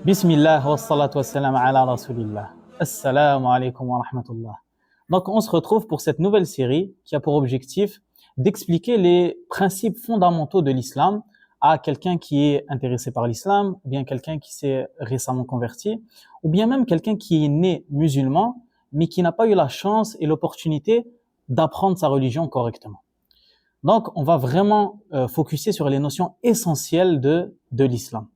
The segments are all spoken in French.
Bismillah wa salatu wa salam ala rasulillah. Assalamu alaikum wa rahmatullah. Donc, on se retrouve pour cette nouvelle série qui a pour objectif d'expliquer les principes fondamentaux de l'islam à quelqu'un qui est intéressé par l'islam, ou bien quelqu'un qui s'est récemment converti, ou bien même quelqu'un qui est né musulman, mais qui n'a pas eu la chance et l'opportunité d'apprendre sa religion correctement. Donc, on va vraiment focuser sur les notions essentielles de l'islam.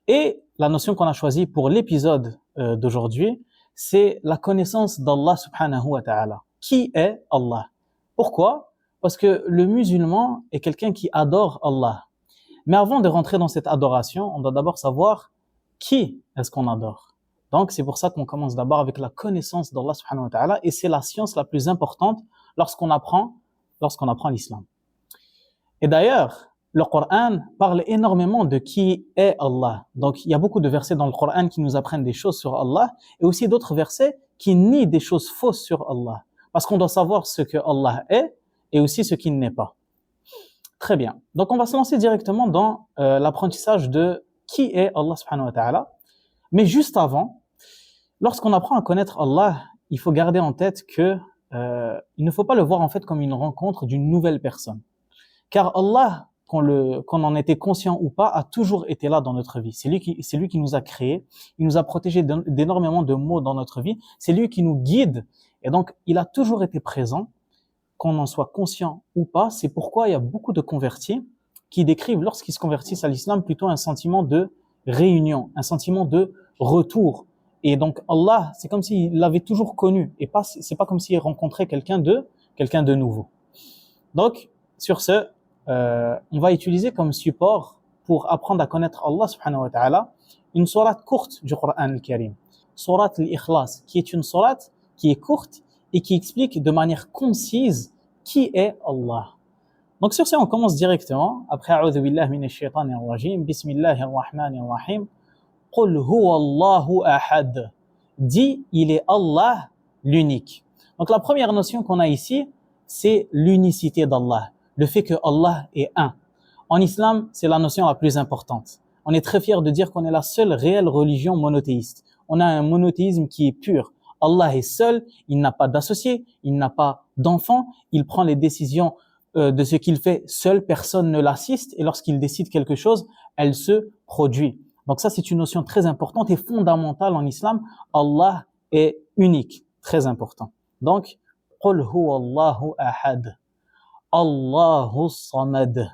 Et la notion qu'on a choisie pour l'épisode d'aujourd'hui, c'est la connaissance d'Allah subhanahu wa ta'ala. Qui est Allah? Pourquoi? Parce que le musulman est quelqu'un qui adore Allah. Mais avant de rentrer dans cette adoration, on doit d'abord savoir qui est-ce qu'on adore. Donc, c'est pour ça qu'on commence d'abord avec la connaissance d'Allah subhanahu wa ta'ala, et c'est la science la plus importante lorsqu'on apprend l'islam. Et d'ailleurs, le Coran parle énormément de qui est Allah. Donc, il y a beaucoup de versets dans le Coran qui nous apprennent des choses sur Allah, et aussi d'autres versets qui nient des choses fausses sur Allah. Parce qu'on doit savoir ce que Allah est, et aussi ce qu'il n'est pas. Très bien. Donc, on va se lancer directement dans l'apprentissage de qui est Allah subhanahu wa ta'ala. Mais juste avant, lorsqu'on apprend à connaître Allah, il faut garder en tête que il ne faut pas le voir en fait comme une rencontre d'une nouvelle personne. Car Allah, qu'on en était conscient ou pas, a toujours été là dans notre vie. C'est lui qui nous a créés, il nous a protégés d'énormément de maux dans notre vie, c'est lui qui nous guide, et donc il a toujours été présent, qu'on en soit conscient ou pas. C'est pourquoi il y a beaucoup de convertis qui décrivent, lorsqu'ils se convertissent à l'islam, plutôt un sentiment de réunion, un sentiment de retour. Et donc Allah, c'est comme s'il l'avait toujours connu, et c'est pas comme s'il rencontrait quelqu'un de nouveau. Donc, sur ce, on va utiliser comme support pour apprendre à connaître Allah subhanahu wa ta'ala une sourate courte du Coran al-Karim, sourate al-Ikhlas, qui est une sourate qui est courte et qui explique de manière concise qui est Allah. Donc sur ce, on commence directement après a'udhu billahi minash shaitanir rajim, bismillahir rahmanir rahim, qul huwa Allahu ahad, dit il est Allah l'unique. Donc la première notion qu'on a ici, c'est l'unicité d'Allah. Le fait que Allah est un. En islam, c'est la notion la plus importante. On est très fiers de dire qu'on est la seule réelle religion monothéiste. On a un monothéisme qui est pur. Allah est seul, il n'a pas d'associé, il n'a pas d'enfant, il prend les décisions de ce qu'il fait seul, personne ne l'assiste, et lorsqu'il décide quelque chose, elle se produit. Donc ça, c'est une notion très importante et fondamentale en islam. Allah est unique, très important. Donc, قُلْ هُوَ اللَّهُ أَحَدٌ Allahu Samad.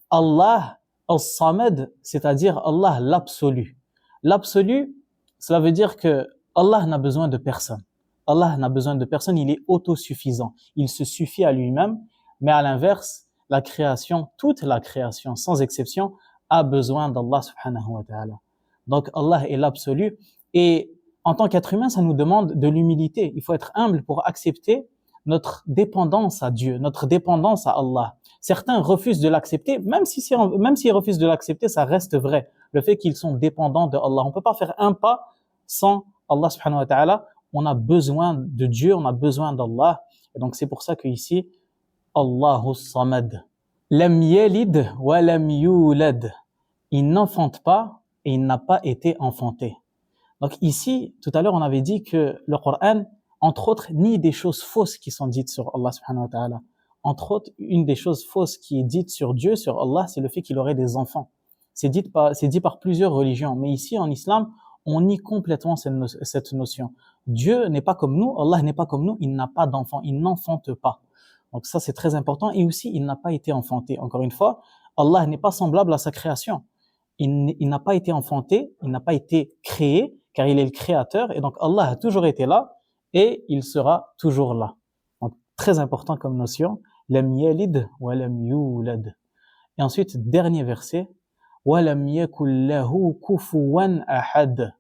Allah Al-Samad, c'est-à-dire Allah l'absolu. L'absolu, cela veut dire que Allah n'a besoin de personne. Allah n'a besoin de personne, il est autosuffisant. Il se suffit à lui-même, mais à l'inverse, la création, toute la création, sans exception, a besoin d'Allah subhanahu wa ta'ala. Donc Allah est l'absolu, et en tant qu'être humain, ça nous demande de l'humilité. Il faut être humble pour accepter notre dépendance à Dieu, notre dépendance à Allah. Certains refusent de l'accepter, même s'ils refusent de l'accepter, ça reste vrai. Le fait qu'ils sont dépendants de Allah. On peut pas faire un pas sans Allah subhanahu wa ta'ala. On a besoin de Dieu, on a besoin d'Allah. Et donc c'est pour ça qu'ici, Allahu Samad. Lam yalid wa lam yulad. Il n'enfante pas et il n'a pas été enfanté. Donc ici, tout à l'heure, on avait dit que le Coran, entre autres, nie des choses fausses qui sont dites sur Allah subhanahu wa ta'ala. Entre autres, une des choses fausses qui est dite sur Dieu, sur Allah, c'est le fait qu'il aurait des enfants. C'est dit par plusieurs religions. Mais ici, en islam, on nie complètement cette notion. Dieu n'est pas comme nous, Allah n'est pas comme nous, il n'a pas d'enfants, il n'enfante pas. Donc ça, c'est très important. Et aussi, il n'a pas été enfanté. Encore une fois, Allah n'est pas semblable à sa création. Il n'a pas été enfanté, il n'a pas été créé, car il est le créateur. Et donc, Allah a toujours été là, et il sera toujours là. Donc, très important comme notion. Lam yalid wa lam yulad. Et ensuite, dernier verset. Wa lam yakul lahu kufuwan ahad.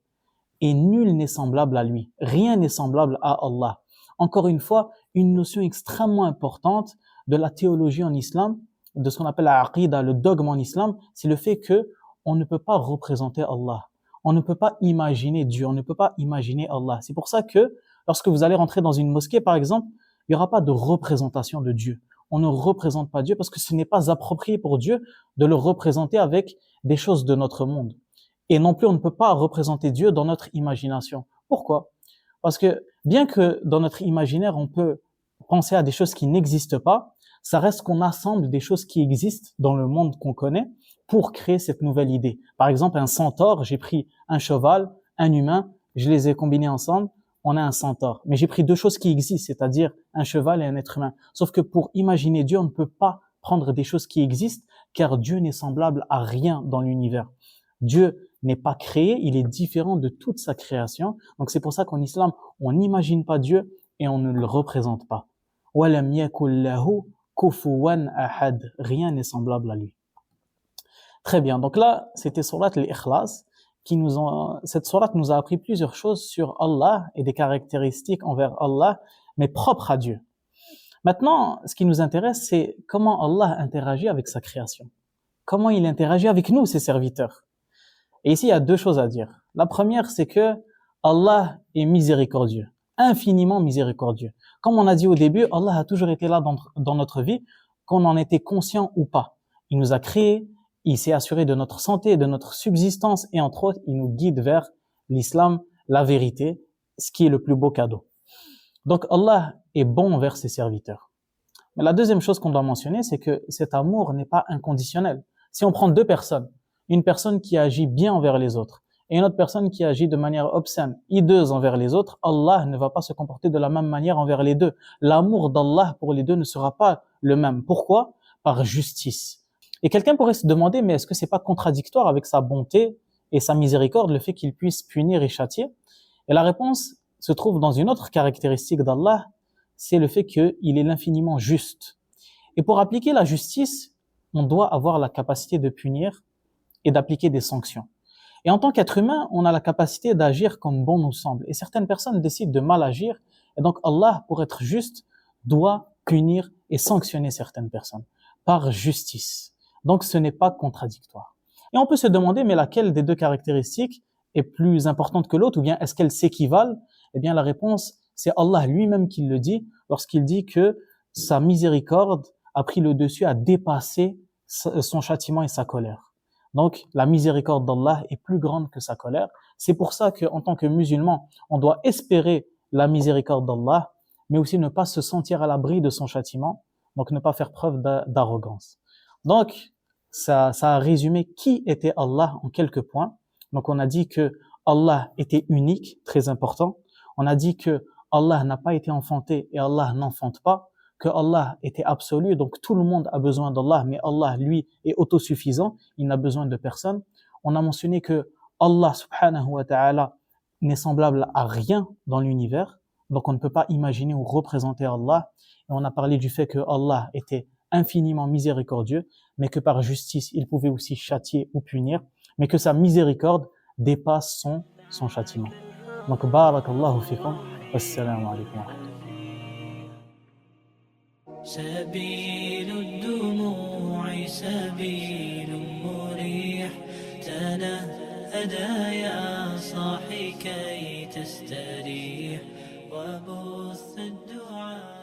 Et nul n'est semblable à lui. Rien n'est semblable à Allah. Encore une fois, une notion extrêmement importante de la théologie en islam, de ce qu'on appelle la aqida, le dogme en islam, c'est le fait que on ne peut pas représenter Allah. On ne peut pas imaginer Dieu, on ne peut pas imaginer Allah. C'est pour ça que lorsque vous allez rentrer dans une mosquée, par exemple, il n'y aura pas de représentation de Dieu. on ne représente pas Dieu parce que ce n'est pas approprié pour Dieu de le représenter avec des choses de notre monde. Et non plus, on ne peut pas représenter Dieu dans notre imagination. Pourquoi? Parce que bien que dans notre imaginaire, on peut penser à des choses qui n'existent pas, ça reste qu'on assemble des choses qui existent dans le monde qu'on connaît pour créer cette nouvelle idée. Par exemple, un centaure, j'ai pris un cheval, un humain, je les ai combinés ensemble, on a un centaure. Mais j'ai pris deux choses qui existent, c'est-à-dire un cheval et un être humain. Sauf que pour imaginer Dieu, on ne peut pas prendre des choses qui existent, car Dieu n'est semblable à rien dans l'univers. Dieu n'est pas créé, il est différent de toute sa création. Donc c'est pour ça qu'en islam, on n'imagine pas Dieu et on ne le représente pas. وَلَمْ يَكُنْ لَهُ كُفُوًا أَحَدٌ. Rien n'est semblable à lui. Très bien. Donc là, c'était sourate al-Ikhlas cette sourate nous a appris plusieurs choses sur Allah et des caractéristiques envers Allah, mais propres à Dieu. Maintenant, ce qui nous intéresse, c'est comment Allah interagit avec sa création. Comment il interagit avec nous, ses serviteurs. Et ici, il y a deux choses à dire. La première, c'est que Allah est miséricordieux, infiniment miséricordieux. Comme on a dit au début, Allah a toujours été là dans notre vie, qu'on en était conscient ou pas. Il nous a créés, il s'est assuré de notre santé, de notre subsistance, et entre autres, il nous guide vers l'islam, la vérité, ce qui est le plus beau cadeau. Donc Allah est bon envers ses serviteurs. Mais la deuxième chose qu'on doit mentionner, c'est que cet amour n'est pas inconditionnel. Si on prend deux personnes, une personne qui agit bien envers les autres et une autre personne qui agit de manière obscène, hideuse envers les autres, Allah ne va pas se comporter de la même manière envers les deux. L'amour d'Allah pour les deux ne sera pas le même. Pourquoi? Par justice. Et quelqu'un pourrait se demander, mais est-ce que c'est pas contradictoire avec sa bonté et sa miséricorde, le fait qu'il puisse punir et châtier? Et la réponse se trouve dans une autre caractéristique d'Allah, c'est le fait qu'il est l'infiniment juste. Et pour appliquer la justice, on doit avoir la capacité de punir et d'appliquer des sanctions. Et en tant qu'être humain, on a la capacité d'agir comme bon nous semble. Et certaines personnes décident de mal agir. Et donc Allah, pour être juste, doit punir et sanctionner certaines personnes par justice. Donc ce n'est pas contradictoire. Et on peut se demander, mais laquelle des deux caractéristiques est plus importante que l'autre, ou bien est-ce qu'elles s'équivalent? Eh bien la réponse, c'est Allah lui-même qui le dit, lorsqu'il dit que sa miséricorde a pris le dessus, a dépassé son châtiment et sa colère. Donc la miséricorde d'Allah est plus grande que sa colère. C'est pour ça qu'en tant que musulman, on doit espérer la miséricorde d'Allah, mais aussi ne pas se sentir à l'abri de son châtiment, donc ne pas faire preuve d'arrogance. Donc, ça a résumé qui était Allah en quelques points. Donc, on a dit que Allah était unique, très important. On a dit que Allah n'a pas été enfanté et Allah n'enfante pas, que Allah était absolu, donc tout le monde a besoin d'Allah, mais Allah, lui, est autosuffisant, il n'a besoin de personne. On a mentionné que Allah, subhanahu wa ta'ala, n'est semblable à rien dans l'univers, donc on ne peut pas imaginer ou représenter Allah. Et on a parlé du fait que Allah était infiniment miséricordieux, mais que par justice, il pouvait aussi châtier ou punir, mais que sa miséricorde dépasse son châtiment. Donc, barakallahu fikum, wassalamu alaykum wa rahmatullahi. سبيل الدموع سبيل مريح تنهدى يا صاحي كي تستريح وبث الدعاء